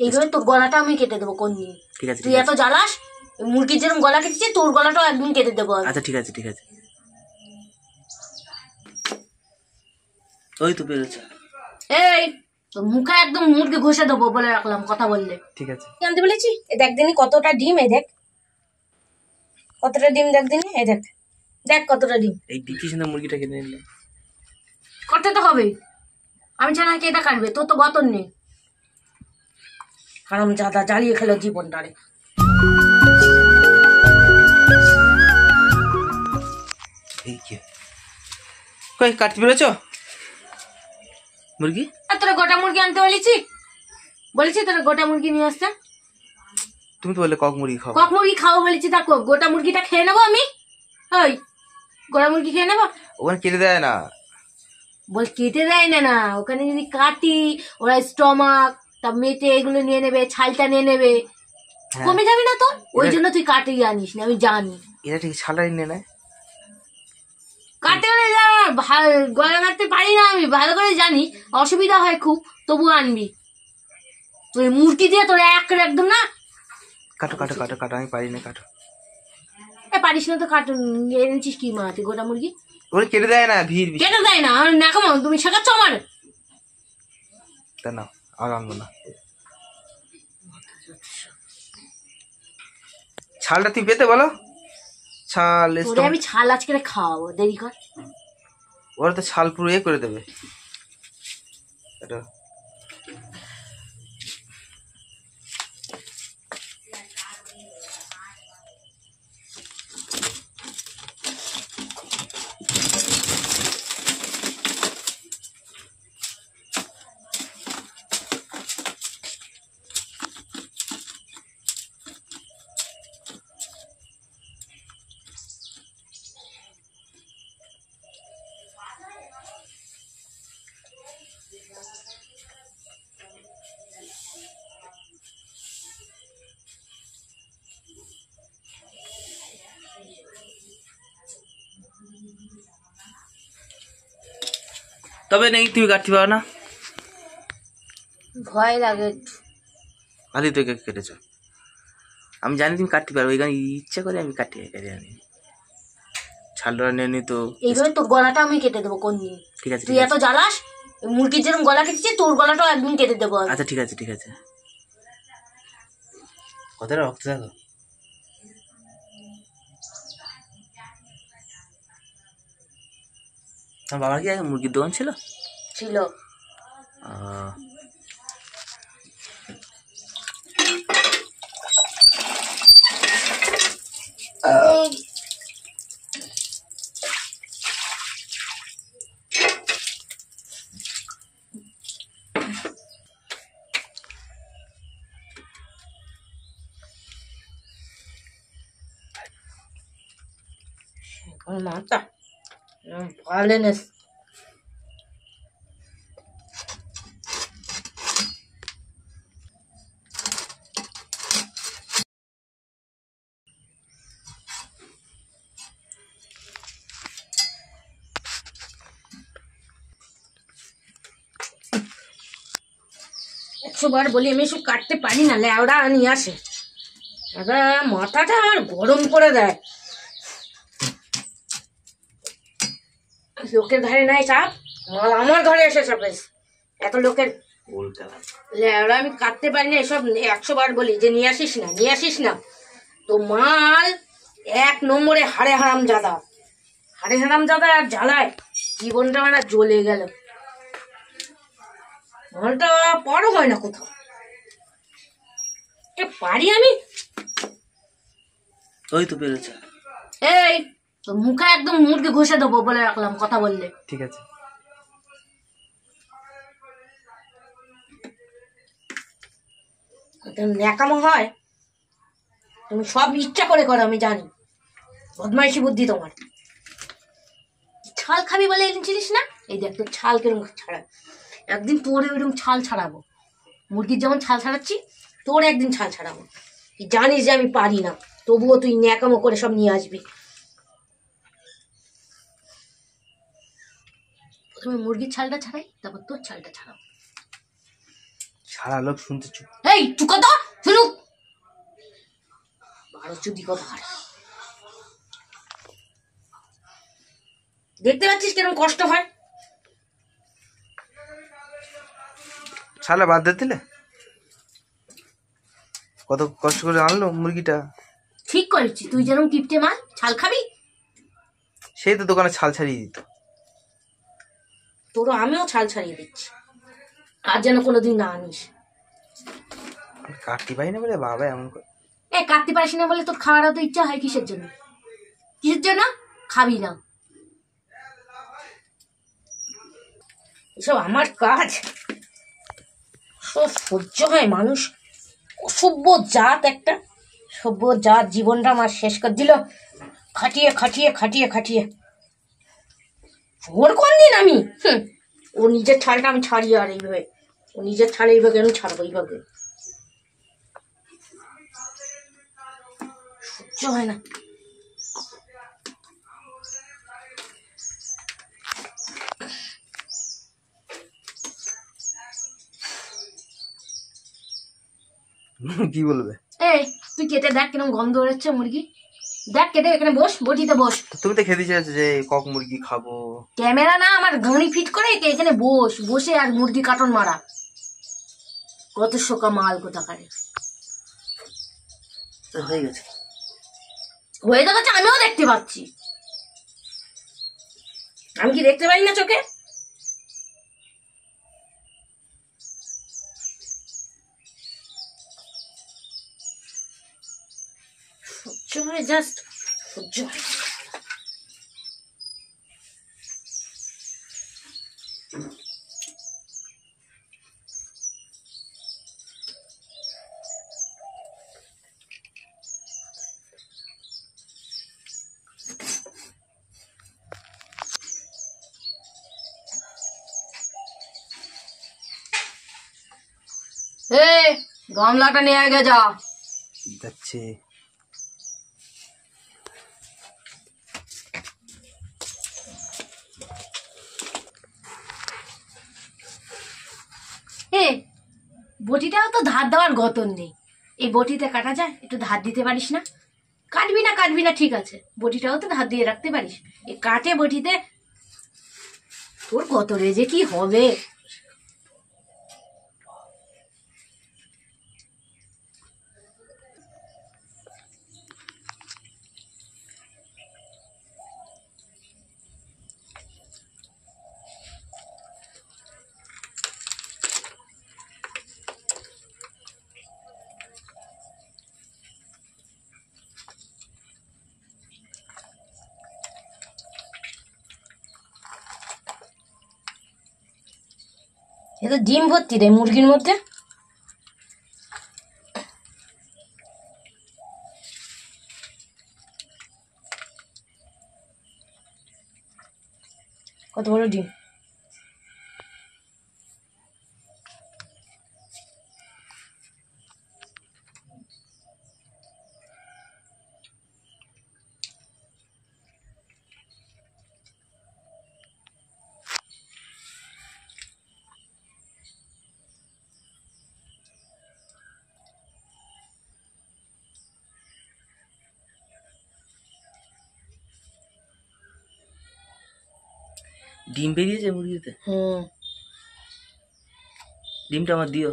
এইভাবে তোর গলাটা আমি কেটে দেবো কোনদিন। ঠিক আছে, তুই এত জ্বালাস, মুরগির যেরকম গলা কেটেছি তোর গলাটাও একদিন কেটে দেবো। আচ্ছা ঠিক আছে ঠিক আছে। ওই তো বেরোচ্ছে। এই তোর মুখে একদম মুরগি ঘষে দেবো বলে রাখলাম কথা বললে। ঠিক আছে। জানতে বলেছি দেখ দিনই কতটা ডিম, এই দেখ কতটা ডিম, দেখ দিনই এই দেখ, দেখ কতটা ডিম। এই বিকিস না মুরগিটা কেটে নিলে করতে তো হবে, আমি ছাড়া কে এটা কাটবে? তোর তো গতর নেই, কারণ যাদা জ্বালিয়ে খেলো জীবনটারে। এই কি কই কাটতে বেরোছো মুরগি? আর তোরা গোটা মুরগি আনতে বলেছি তোরা গোটা মুরগি নিয়ে আসতে। তুমি তো বললে কক মুরগি খাও। কক মুরগি খাবো বলেছি, তা গোটা মুরগিটা খেয়ে নেবো আমি? ওই গোটা মুরগি খেয়ে নেবো? ওখানে কেটে দেয় না। বল কেটে দেয় না? না ওখানে যদি কাটি ওরা স্টমাক তা মেটে এগুলো নিয়ে নেবে, ছালটা নিয়ে নেবে, কমে যাবে না তো? ওই জন্য তুই কাটে আনিস না, আমি জানি। এটা ঠিক ছালাই নিয়ে নেয় কাটে গলা কাটতে পারি না আমি, ভালো করে জানি, অসুবিধা হয় খুব, তবু আনবি। তুই মুরগি দিয়ে তোর একদম না। কাটো কাটো কাটো কাটো, আমি পারি না, কাটো। পারিস না তো কাটো, এনেছিস কি মারাতে গোটা মুরগি? ওরা কেটে দেয় না, ভিড় কেটে দেয় না? না কেমন তুমি শেখাচ্ছ আমার? তা না আর আনবো না। ছালটা তুমি পেতে বলো, ছাল আমি ছাল আজকে খাওয়াবো, দেরি কর। ওরা তো ছাল পুরো এ করে দেবে। এটা তবে নেই, তুমি কাটতে পারো না? ভয় লাগে একটু। আদি তো কেটেছ, আমি জানি তুমি কাটতে পারো, ওই ইচ্ছা করে আমি কাটিয়ে আনি। ছালটা নিয়ে নি তো এইভাবে তোর গলাটা আমি কেটে দেবো কোনদিন। ঠিক আছে, তুই এত জ্বালাস, মুরগির যেরকম গলা কেটেছি তোর গলাটাও একদিন কেটে দেবো। আচ্ছা ঠিক আছে ঠিক আছে। কতটা রক্ত দেখো। আমার বাবার কি আগে মুরগির দোকান ছিল? ছিল। মাথা ভালো নেস। একশো বার বলি আমি এসব কাটতে পারি না, ল্যাওড়া নিয়ে আসে। দাদা মাথাটা আমার গরম করে দেয়। লোকের ঘরে নাই চাপ, আমার ঘরে এসে চাপে এত লোকের। ল্যাওড়া আমি কাটতে পারি না এসব, 100 বার বলি যে নিয়ে আসিস না। তো মাল 1 নম্বরে হাড়ে হারাম জাদা আর জ্বালায় জীবনটা আমার জ্বলে গেল। মালটা বড় হয় না কোথাও, পারি আমি। ওই তো বেরোচ্ছে। এই তোর মুখে একদম মুরগি ঘষে দেবো বলে রাখলাম কথা বললে। ঠিক আছে। ন্যাকামো হয়, তুমি সব ইচ্ছা করে করো আমি জানি, বদমাইশি বুদ্ধি তোমার। ছাল খাবি বলে এনেছিলিস না? এই দেখ তোর ছাল কিরকম ছাড়া, একদিন তোর ওইরকম ছাল ছাড়াবো। মুরগির যেমন ছাল ছাড়াচ্ছি তোর একদিন ছাল ছাড়াবো। তুই জানিস যে আমি পারি না, তবুও তুই ন্যাকামো করে সব নিয়ে আসবি। প্রথমে মুরগির ছালটা ছাড়াই, তারপর তোর ছালটা ছাড়াবো। সারা লোক শুনতে চুপ। এই চুপ কর তো, শুনুক। বারো চুদি কথা। দেখতে পাচ্ছিস কিরকম কষ্ট হয়? ছালা বাদ দিয়ে দিলে, কত কষ্ট করে আনলো মুরগিটা। ঠিক করেছি, তুই যেরকম কিপটে মাল, ছাল খাবি। সেই তো দোকানে ছাল ছাড়িয়ে দিত। তোরও আমিও ছাল ছাড়িয়ে দিচ্ছি, আর যেন কোনোদিন না আনিস। কাটতে পারি না বলে বাবা এমন করে। কাটতে পারিস না বলে তোর খাওয়ার তো ইচ্ছা হয় কিসের জন্য? কিসের জন্য খাবি না? এসব আমার কাজ সব সহ্য হয়? মানুষ অসভ্য জাত একটা, সভ্য জাত জীবনটা আমার শেষ করে দিল, খাটিয়ে খাটিয়ে খাটিয়ে খাটিয়ে। ওর কোন দিন আমি ও নিজের ছালটা আমি ছাড়ি, আর এইভাবে ও নিজের ছাড়ে এইভাবে আমি ছাড়বো, এইভাবে সহ্য হয় না। কি বলবে? এই তুই কেটে দেখ কিরকম গন্ধ বেরোচ্ছে মুরগি, দেখ কেটে। এখানে বস, বটিতে বস। তুমি তো খেতে চাইছো যে কক মুরগি খাবো। ক্যামেরা না আমার গাড়ি ফিট করে এখানে বস, বসে আর মুরগি কাটন মারা। কত শোকা মাল কোথাকারে। হয়ে গেছে, হয়ে যাচ্ছে, আমিও দেখতে পাচ্ছি। আমি কি দেখতে পাই না চোখে? সহ্য হয়, জাস্ট সহ্য হয়। গামলাটা নিয়ে আগে যা। যাচ্ছে। বটিটাও তো ধার দেওয়ার গতন নেই। এই বটিতে কাটা যায়, একটু ধার দিতে পারিস না? কাটবি না কাটবি না ঠিক আছে, বটিটাও তো ধার দিয়ে রাখতে পারিস। এই কাটে বটিতে তোর কত রেজে কি হবে? এ তো ডিম ভর্তি রে মুরগির মধ্যে। কত বড় ডিম! ডিম বেরিয়েছে মুরগিতে। ডিমটা আমার দিও।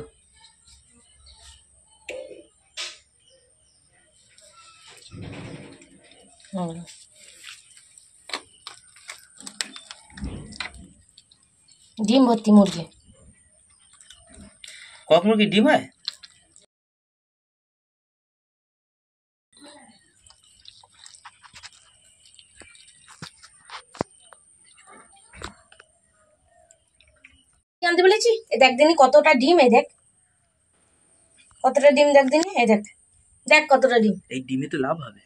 ডিম ভর্তি মুরগি। কক মুরগি ডিম হয়? আনতে বলেছি, দেখ দিনি কতটা ডিম। এই দেখ কতটা ডিম, দেখ দিনি। এই দেখ, দেখ কতটা ডিম। এই ডিমে তো লাভ হবে।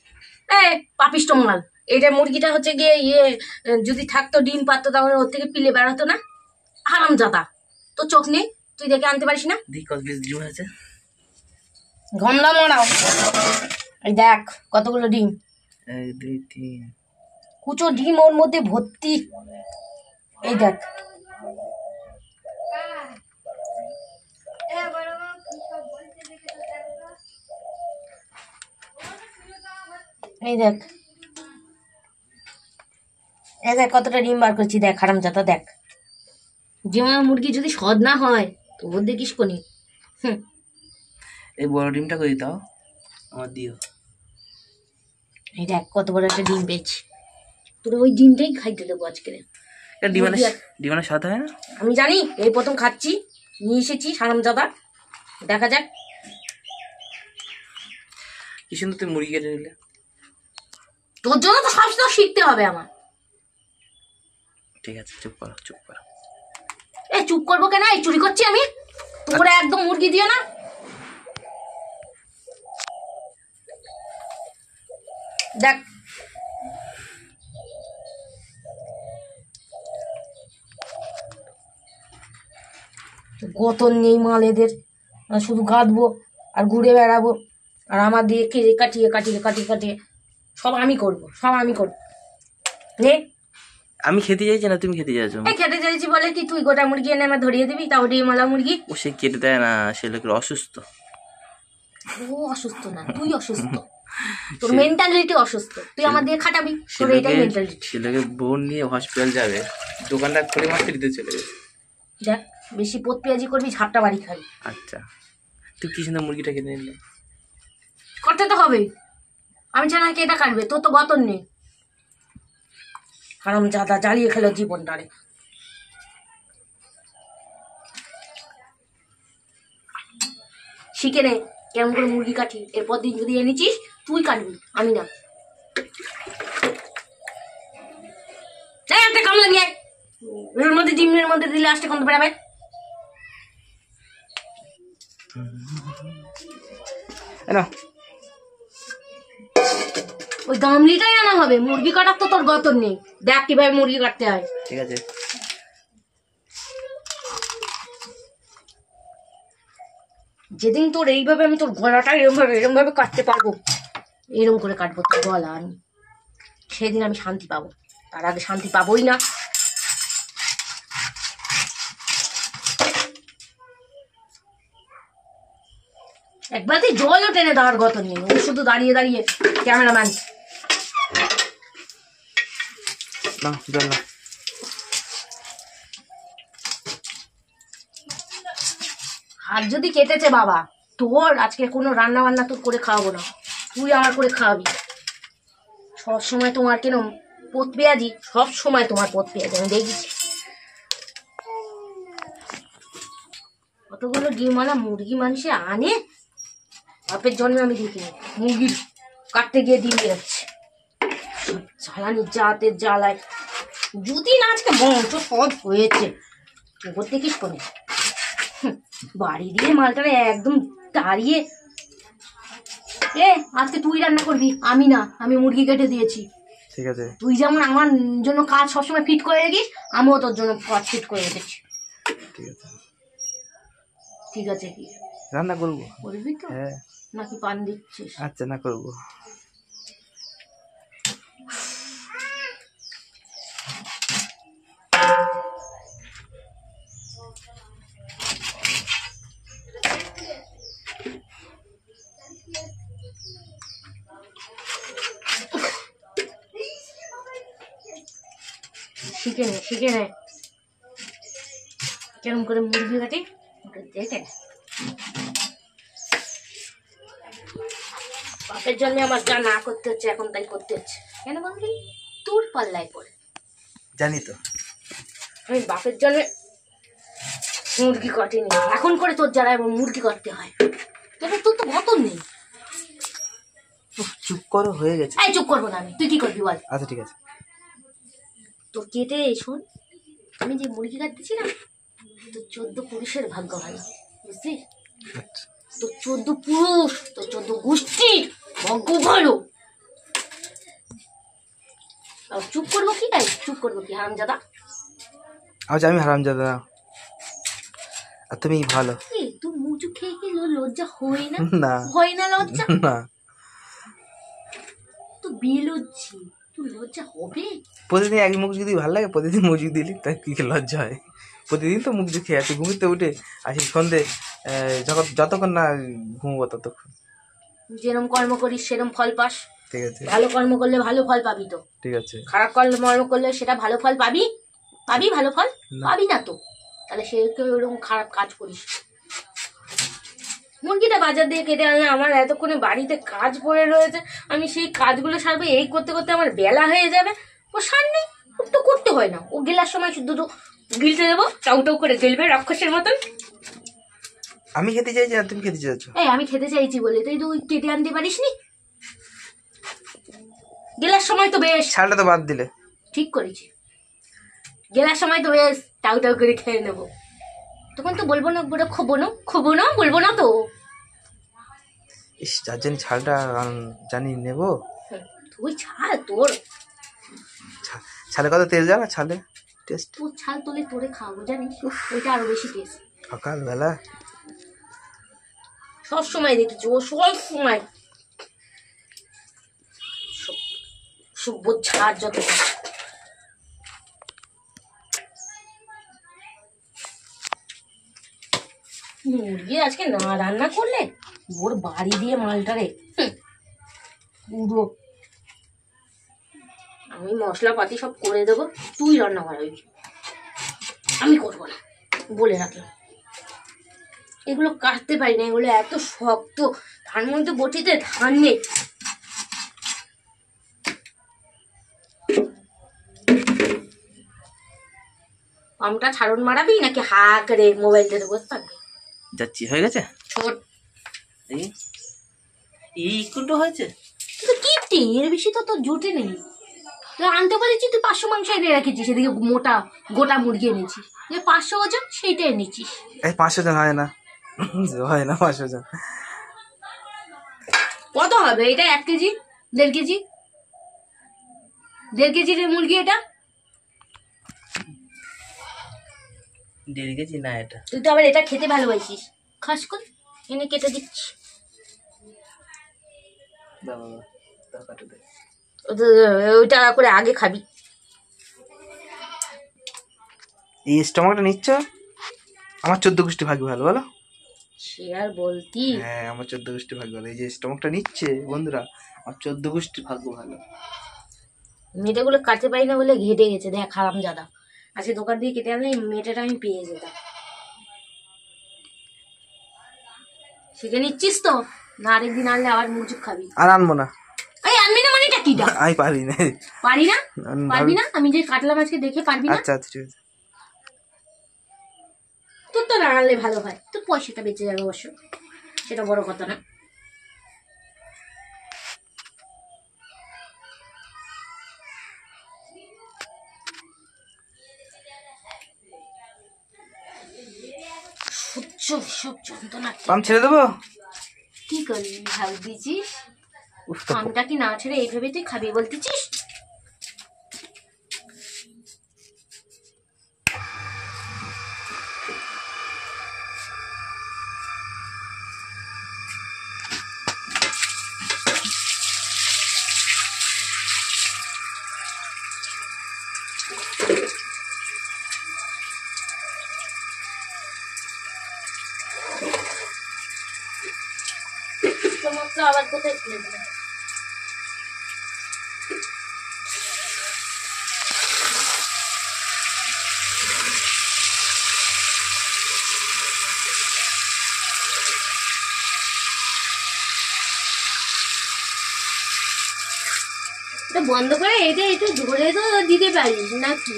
পাপিষ্ট মাল। এটা মুরগিটা হচ্ছে গিয়ে যদি থাকতো ডিম পারতো তাহলে ওর থেকে পিলে বেরোতো না। হারামজাদা, তো চোখ নেই, তুই দেখে আনতে পারিস না? দেখি কত পিস ডিম আছে। ঘমলা মরাও। এই দেখ কতগুলো ডিম। 1 2 3 কুচো ডিম ওর মধ্যে ভর্তি। এই দেখ এই দেখ, এই দেখ কতটা ডিম বার করছি, দেখ হারামজাদা দেখ। যেমন মুরগি যদি স্বাদ না হয় তো ওর দেখিস কোনি। এই বড় ডিমটা করে দাও, আমার দিও। এই দেখ কত বড় একটা ডিম পেয়েছি, তোর ওই ডিমটাই খাইতে দেবো আজকে। ডিমের স্বাদ হয় না? আমি জানি, এই প্রথম খাচ্ছি, নিয়ে এসেছি হারামজাদা, দেখা যাক। কি সুন্দর তুই মুরগি কেটে নিলে। তোর জন্য তো সবসময় শিখতে হবে আমার। ঠিক আছে, চুপ করো চুপ করো। এই চুপ করবো কেন, এই চুরি করছি আমি, তোমরা একদম মুরগি দিও না। দেখ গতন নেই মাল এদের, শুধু গাঁদবো আর ঘুরে বেড়াবো, আর আমার দিয়ে কাটিয়ে কাটিয়ে কাটিয়ে কাটিয়ে সব আমি করবো, সব আমি করবো। নে, আমি খেতে চাইছি না, তুমি খেতে চাইছো। খেতে চাইছি বলে কি তুই গোটা মুরগি এনে আমার ধরিয়ে দিবি, তাও ডিমওয়ালা মুরগি। ও সে কেটে দেয় না, সে লোকের অসুস্থ। ও অসুস্থ না, তুই অসুস্থ, তোর মেন্টালিটি অসুস্থ, তুই আমার দিয়ে খাটাবি, তোর এটাই মেন্টালিটি। সে লোকের বোন নিয়ে হসপিটাল যাবে, দোকানটা খুলে মাত্র দিতে চলে যাবে। দেখ বেশি পোত পেঁয়াজি করবি, ঝাপটা বাড়ি খাবি। আচ্ছা, তুই কি সুন্দর মুরগিটা কেটে নিলে। করতে তো হবে, আমি ছাড়া কে এটা কাটবে, তোর তো গতন নেই। হারামজাদা জ্বালিয়ে খেলো জীবনটারে। শিখে নে কেমন করে মুরগি কাটি, এরপর দিন যদি এনেছিস তুই কাটবি, আমি না। একটা কামলা নিয়ে এর মধ্যে ডিমের মধ্যে দিলে আসতে কত বেড়াবে। ওই গামলিটাই আনা হবে, মুরগি কাটার তো তোর গতন নেই। দেখ কিভাবে মুরগি কাটতে হয়। ঠিক আছে, যেদিন তোর এইভাবে আমি তোর গলাটা এরম ভাবে কাটতে পারবো, এরম করে কাটবো তোর গলা আমি, সেদিন আমি শান্তি পাবো, তার আগে শান্তি পাবোই না। একবারতে জলও টেনে দেওয়ার গত নেই, ও শুধু দাঁড়িয়ে দাঁড়িয়ে ক্যামেরাম্যান। না জল না। হাত যদি কেটেছে বাবা, তোর আজকে কোনো রান্না বান্না তোর করে খাওয়াবো না, তুই আমার করে খাওয়াবি। সব সময় তোমার কেন পোত পেঁয়াজি, সব সময় তোমার পোত পেঁয়াজি আমি দেখেছি। কতগুলো ডিমওয়ালা মুরগি মানুষে আনে, বাপের জন্য আমি দেখিনি মুরগির কাটতে গিয়ে ডিম বেরোচ্ছে। জ্বালানি জাতের জ্বালায় যদি না আজকে মঞ্চ সব হয়েছে, ওপর দেখিস কোনে বাড়ি দিয়ে মালটারে একদম দাঁড়িয়ে। আজকে তুই রান্না করবি, আমি না, আমি মুরগি কেটে দিয়েছি। ঠিক আছে, তুই যেমন আমার জন্য কাজ সবসময় ফিট করে রেখিস, আমিও তোর জন্য কাজ ফিট করে রেখেছি। ঠিক আছে, ঠিক আছে, কি রান্না করবো করবি তো? হ্যাঁ। নাকি পান দিচ্ছিস? আচ্ছা, না করবো। শিখে নে কেরম করে মুরগি কাটি, ওটা দেখে। বাপের জন্য আমার যা না করতে হচ্ছে এখন তাই করতে হচ্ছে, কেন বলবি? তোর পাল্লায় পড়ে জানি তো, আমি বাপের জন্য মুরগি কাটিনি, এখন করে তোর যারা এবং মুরগি কাটতে হয়। তোর তো গতন নেই। চুপ করো, হয়ে গেছে। এই চুপ করবো না আমি, তুই কি করবি বল? আচ্ছা ঠিক আছে। তোর কেটে শোন, আমি যে মুরগি কাটতেছি না, তোর 14 পুরুষের ভাগ্য ভালো, বুঝছিস? তোর 14 পুরুষ, তোর 14 গোষ্ঠীর ভাগ্য ভালো। চুপ করবো কি? চুপ করবো কি হারামজাদা? আচ্ছা, আমি হারামজাদা আর তুমি ভালো। তুই মুচু খেয়ে কি লজ্জা হয় না? না হয় না লজ্জা? না, তুই বেলজ্জি, তুই লজ্জা হবে? প্রতিদিন এক মুখ যদি ভালো লাগে, প্রতিদিন মুখ দিলি তাই কি লজ্জা হয়? প্রতিদিন তো মুখ খেয়ে আসি, ঘুমিতে উঠে আসি সন্ধে, যতক্ষণ না ঘুমবো ততক্ষণ। যেরম কর্ম করিস সেরম ফল পাস। ঠিক আছে, ভালো কর্ম করলে ভালো ফল পাবি তো। ঠিক আছে। খারাপ কর্ম করলে সেটা ভালো ফল পাবি? পাবি ভালো ফল? না। পাবি না তো। তাহলে সে ওরকম খারাপ কাজ করিস। মুরগিটা বাজার দিয়ে কেটে আনলে, আমার এতক্ষণে বাড়িতে কাজ পড়ে রয়েছে, আমি সেই কাজগুলো সারবো, এই করতে করতে আমার বেলা হয়ে যাবে। ও সার নেই, ওর তো করতে হয় না। ও গেলার সময় শুধু তো গিলতে দেবো, টাউ টাউ করে গেলবে রাক্ষসের মতন। আমি খেতে চাইছি আর তুমি খেতে চাইছো? এই আমি খেতে চাইছি বলে তুই কেটে আনতে পারিস নি? গেলার সময় তো বেশ ছালটা তো বাদ দিলে। ঠিক করেছি, গেলার সময় তো বেশ টাউ টাউ করে খেয়ে নেবো। তখন তো বলবো না, খোবো না, বলবো না তো। ইস, যার জন্য ছালটা জানি নেবো। তুই ছাল, তোর ছালে কত তেল জানা, ছালে টেস্ট। তোর ছাল তুলে তোরে খাওয়াবো জানিস, ওইটা আরো বেশি টেস্ট। সকালবেলা সব সময় দেখেছি, ও সব সময় সভ্য ছাড় যত। মুরগি আজকে না রান্না করলে ওর বাড়ি দিয়ে মালটারে পুরো। আমি মশলাপাতি সব করে দেবো, তুই রান্না করাবি, আমি করবো না বলে রাখলাম। এগুলো কাটতে পারি না, এগুলো এত শক্ত, তার মধ্যে বটিতে ধান নেই। পামটা ছাড়ন মারাবি নাকি হা করে মোবাইল ধরে বসে থাকবি? যাচ্ছি, হয়ে গেছে। ছোট এই একটু হয়েছে কিন্তু কিপটি, এর বেশি তো তোর জুটে নেই। তুই আনতে পারিস, তুই 500 মাংস এনে রাখেছিস, এদিকে মোটা গোটা মুরগি এনেছিস, যে 500 ওজন সেইটা এনেছিস। এই 500 জন হয় না, হয় না 500 জন। কত হবে এটা? 1 কেজি, 1.5 কেজি, 1.5 কেজির মুরগি এটা। 1.5 কেজি না এটা। তুই তো আবার এটা খেতে ভালোবাসিস, খাস কর, এনে কেটে দিচ্ছি। ওইটা করে আগে খাবি। এই স্টমাকটা নিচ্ছ, আমার 14 গোষ্ঠী ভাগ্য ভালো, বলো। সে আর বলতি। হ্যাঁ, আমার 14 গোষ্ঠী ভাগ্য ভালো। এই যে স্টমাকটা নিচ্ছে বন্ধুরা, আমার 14 গোষ্ঠী ভাগ্য ভালো। মেটেগুলো কাটতে পারি না বলে ঘেটে গেছে, দেখ হারামজাদা। আজকে দোকান দিয়ে কেটে আনলে মেটেটা আমি পেয়ে যেতাম। শিখে নিচ্ছিস তো, না আরেকদিন আনলে আবার মুরচুক খাবি। আর আনবো না। এই আনবি না মানেটা কিটা? আমি পারি না। পারি না? পারবি না? আমি যে কাটলাম আজকে দেখে পারবি না? আচ্ছা আচ্ছা, ঠিক আছে। তোর তো না আনলে ভালো হয়, তোর পয়সাটা বেঁচে যাবে অবশ্য, সেটা বড় কথা না। সব যন্ত্রণা। পাম ছেড়ে দেবো? কি করবি ভাবছিস? আমটা কি না ছেড়ে এইভাবে তুই খাবি বলতেছিস? আবার কোথায় খুলে দেবে? এটা বন্ধ করে এটা একটু ধরে তো দিতে পারিস নাকি?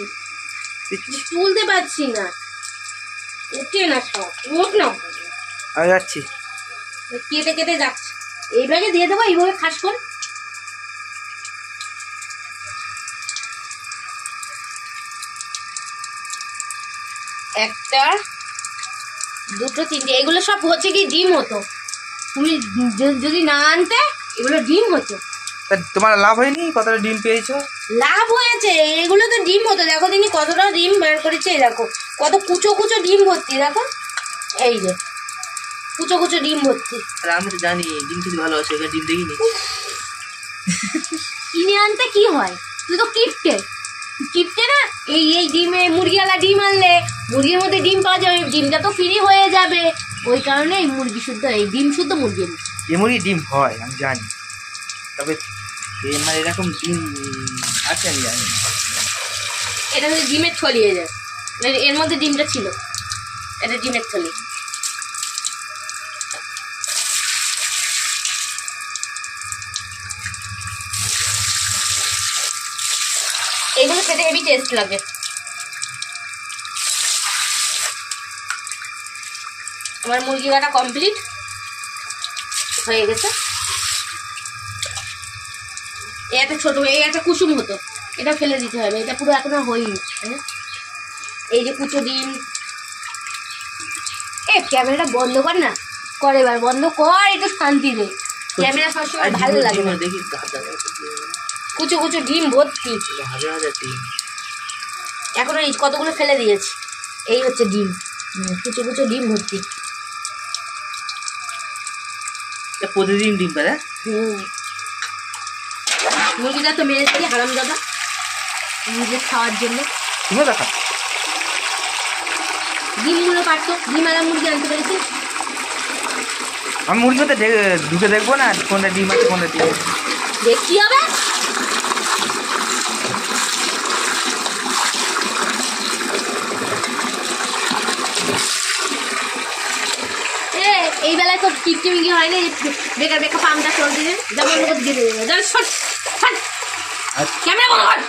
তুলতে পারছি না, উঠে না, উঠ না। আমি যাচ্ছি, কেটে কেটে যাচ্ছে। এইভাবে দিয়ে দেবো, এইভাবে খাস কর। একটা, দুটো, তিনটে, এগুলো সব হচ্ছে কি ডিম হতো। তুমি যদি না আনতে এগুলো ডিম হতো। তোমার লাভ হয়নি? কতটা ডিম পেয়েছো? লাভ হয়েছে, এগুলো তো ডিম হতো। দেখো দিনি কতটা ডিম বের করেছে, দেখো কত কুচো কুচো ডিম ভর্তি, দেখো এই যে কুচো কুচো ডিম ভর্তি। আমি তো জানি ডিম খেতে ভালোবাসে, ডিম দেখিনি। কিনে আনতে কি হয়, তুই তো কিপটে, কিপটে না। এই এই ডিমে মুরগিওয়ালা ডিম আনলে মুরগির মধ্যে ডিম পাওয়া যাবে, ডিমটা তো ফ্রি হয়ে যাবে। ওই কারণে এই মুরগি শুদ্ধ, এই ডিম শুদ্ধ মুরগি। এই মুরগি ডিম হয় আমি জানি, তবে মানে এরকম ডিম আছে আমি জানি না। এটা হচ্ছে ডিমের থলি। এই যে এর মধ্যে ডিমটা ছিল, এটা ডিমের থলি। এগুলো খেতে হেভি টেস্ট লাগে। আমার মুরগি কাটা কমপ্লিট হয়ে গেছে। এই একটা ছোট, এই একটা কুসুম হতো, এটা ফেলে দিতে হবে, এটা পুরো এখনো হয়নি। এই যে কুচো ডিম। ক্যামেরাটা বন্ধ কর না, কর এবার বন্ধ কর, একটু শান্তি দে। ক্যামেরা সবসময় ভালো লাগে না। দেখি কুচো কুচো ডিম ভর্তি, এখনো এই কতগুলো ফেলে দিয়েছি। এই হচ্ছে ডিম, কুচো কুচো ডিম ভর্তি। প্রতিদিন ডিম পারে। মুরগিটা তো মেরে দিই হারামজাদা, নিজের খাওয়ার জন্য। দেখা ডিমগুলো কাটতো, ডিম আলা মুরগি আনতে পেরেছি। আমি মুরগিতে ঢুকে দেখবো না কোনটা ডিম আছে কোনটা ডিম দেখি হবে। এই বেলায় তো টিপটিমিকি হয় না, বেকার বেকার পামটা চলতে যেমন দিয়ে দেবে। ক্যামেরা বন্ধ কর।